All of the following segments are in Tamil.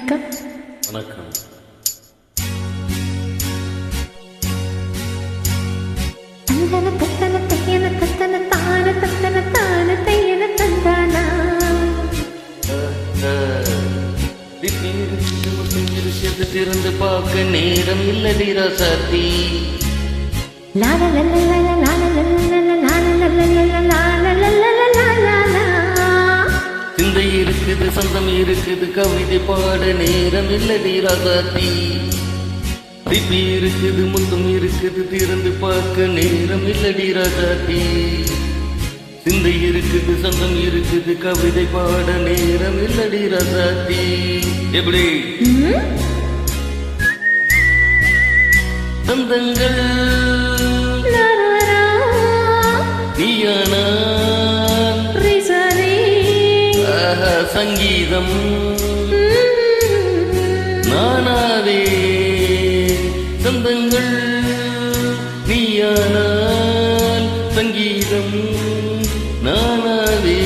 வணக்கம். வணக்கம். தந்தன தத்தன தையன தத்தன தான தத்தன தான தையன தந்தானா திறந்து பார்க்க நேரம் இல்லடி ராசாத்தி. சிந்தை இருக்குது, சொந்தம் இருக்குது, கவிதை பாட நேரம் இல்லடி ராசாத்தி. திப்பி இருக்குது, முத்தம் இருக்குது, திறந்து பார்க்க நேரம் இல்லடி ராசாத்தி. சிந்தை இருக்குது, சொந்தம் இருக்குது, கவிதை பாட நேரம் இல்லடி ராசாத்தி. எப்படி சொந்தங்கள் நீயானா சங்கீதம் நானாவே. சொந்தங்கள் நீயானால் சங்கீதம் நானாவே.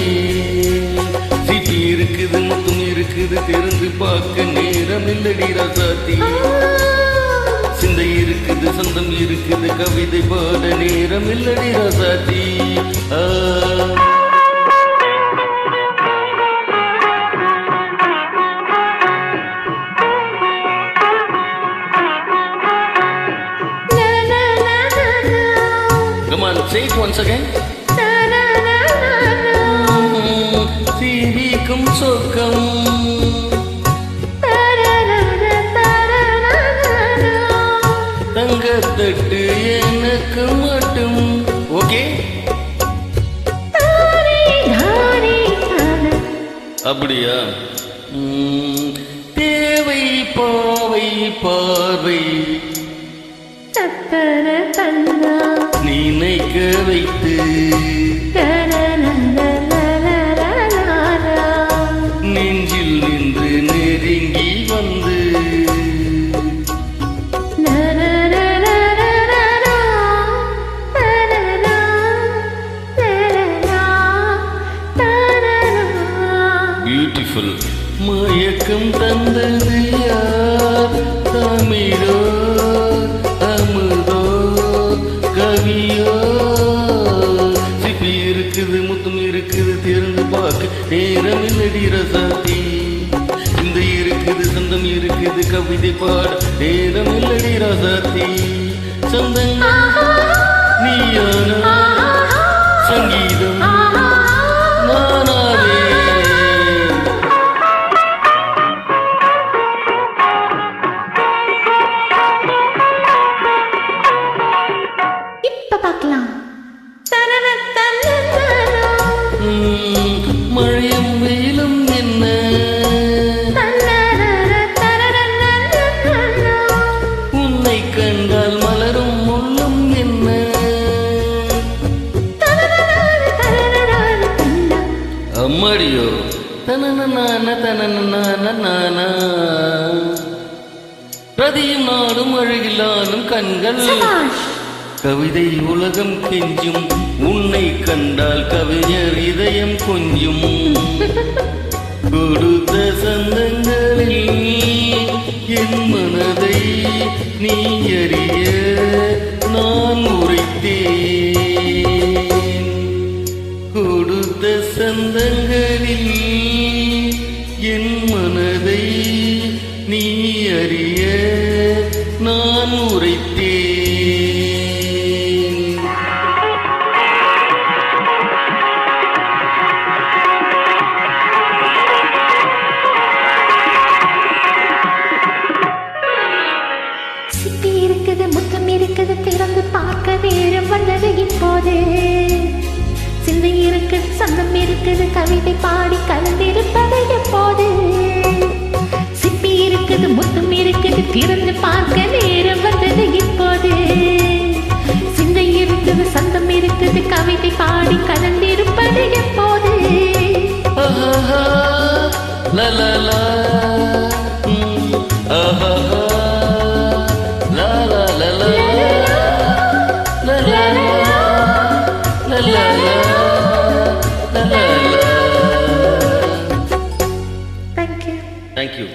சிட்டி இருக்குது, முத்தம் இருக்குது, திறந்து பார்க்க நேரம் இல்லடி ராசாத்தி. சிந்தை இருக்குது, சொந்தம் இருக்குது, கவிதை பாட நேரம் இல்லடி ராசாத்தி. Come on, say it once again. சீரிக்கும் சொர்க்கம் தங்கத்தட்டு எனக்கு மட்டும். ஓகே, அப்படியா? தேவை பாவை பார்வை நினைக்க வைத்து நெஞ்சில் நின்று நெருங்கி வந்து பியூட்டிஃபுல் மயக்கம் தந்தது யார்? தமிழோ அமுதோ கவியோ? சிப்பி இருக்குது, முத்தம் இருக்குது, திறந்து பார்க்க நேரம் இல்லடி ராசாத்தி. இந்த இருக்குது, சொந்தம் இருக்குது, கவிதை பாட நேரம் இல்லடி ராசாத்தி. சொந்தங்கள் நீயானா சங்கீதம் நானாவே. மழையும் வெயிலும் என்ன உன்னை கண்டால் மலரும் முள்ளும் என்ன? அம்மாடியோ தனன தனன பிரதியும் நாடும் அழகிலானும் கண்கள் கவிதை உலகம் கெஞ்சும் உன்னை கண்டால் கவிஞர் இதயம் கொஞ்சும். கொடுத்த சந்தங்களில் என் மனதை நீ அறிய நான் உரைத்தேன். கொடுத்த சந்தங்களில் என் மனதை நீ அறிய நான் உரைத்தேன். முத்தம் இருக்குது, திறந்து பார்க்க நேரம் வந்தது இப்போது. சிந்தை இருக்குது, சொந்தம் இருக்குது, கவிதை பாடி கலந்திருப்பது எப்போது. சிப்பி இருக்குது, முத்தம் இருக்குது, திறந்து பார்க்க நேரம் வந்தது இப்போது. சிந்தை இருக்குது, சொந்தம் இருக்குது, கவிதை பாடி கலந்திருப்பது எப்போது. Thank you.